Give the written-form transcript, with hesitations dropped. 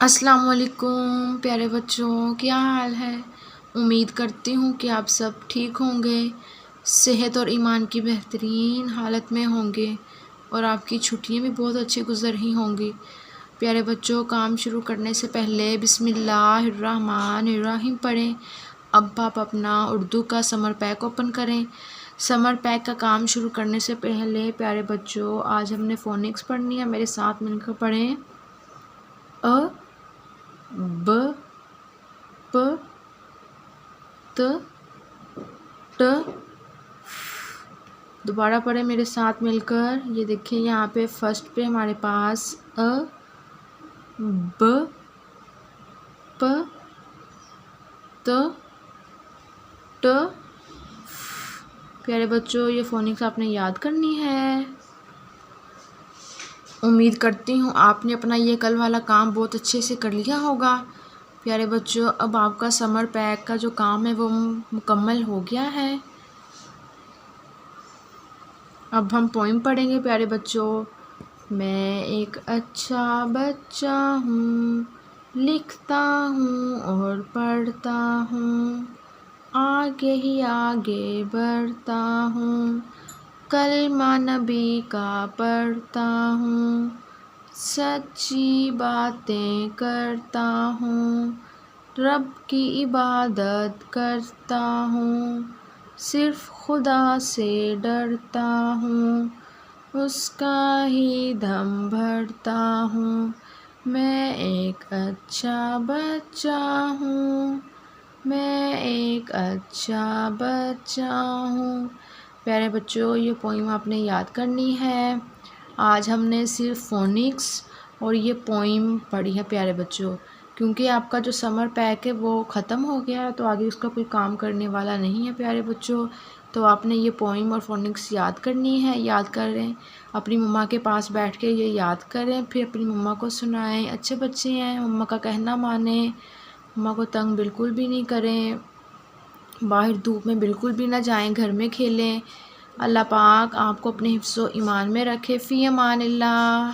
अस्सलाम वालेकुम प्यारे बच्चों, क्या हाल है। उम्मीद करती हूँ कि आप सब ठीक होंगे, सेहत और ईमान की बेहतरीन हालत में होंगे और आपकी छुट्टियाँ भी बहुत अच्छी गुजर रही होंगी। प्यारे बच्चों, काम शुरू करने से पहले बिस्मिल्लाहिर्रहमानिर्रहीम पढ़ें। अब आप अपना उर्दू का समर पैक ओपन करें। समर पैक का काम शुरू करने से पहले प्यारे बच्चों, आज हमने फ़ोनिक्स पढ़नी है। मेरे साथ मिलकर पढ़ें। अ ब प त ट। दोबारा पढ़ें मेरे साथ मिलकर। ये देखिए, यहाँ पे फर्स्ट पे हमारे पास अ ब प त ट। प्यारे बच्चों, ये फोनिक्स आपने याद करनी है। उम्मीद करती हूँ आपने अपना ये कल वाला काम बहुत अच्छे से कर लिया होगा। प्यारे बच्चों, अब आपका समर पैक का जो काम है वो मुकम्मल हो गया है। अब हम पोइम पढ़ेंगे प्यारे बच्चों। मैं एक अच्छा बच्चा हूँ, लिखता हूँ और पढ़ता हूँ, आगे ही आगे बढ़ता हूँ, कलमा नबी का पढ़ता हूँ, सच्ची बातें करता हूँ, रब की इबादत करता हूँ, सिर्फ खुदा से डरता हूँ, उसका ही दम भरता हूँ, मैं एक अच्छा बच्चा हूँ, मैं एक अच्छा बच्चा हूँ। प्यारे बच्चों, ये पोइम आपने याद करनी है। आज हमने सिर्फ फोनिक्स और ये पोइम पढ़ी है प्यारे बच्चों, क्योंकि आपका जो समर पैक है वो ख़त्म हो गया है, तो आगे उसका कोई काम करने वाला नहीं है प्यारे बच्चों। तो आपने ये पोइम और फोनिक्स याद करनी है। याद करें, अपनी मम्मा के पास बैठ के ये याद करें, फिर अपनी मम्मा को सुनाएं। अच्छे बच्चे हैं, मम्मा का कहना मानें, मम्मा को तंग बिल्कुल भी नहीं करें, बाहर धूप में बिल्कुल भी ना जाएं, घर में खेलें। अल्लाह पाक आपको अपने हिफ्ज़ो ईमान में रखे। फ़ी अमानिल्लाह।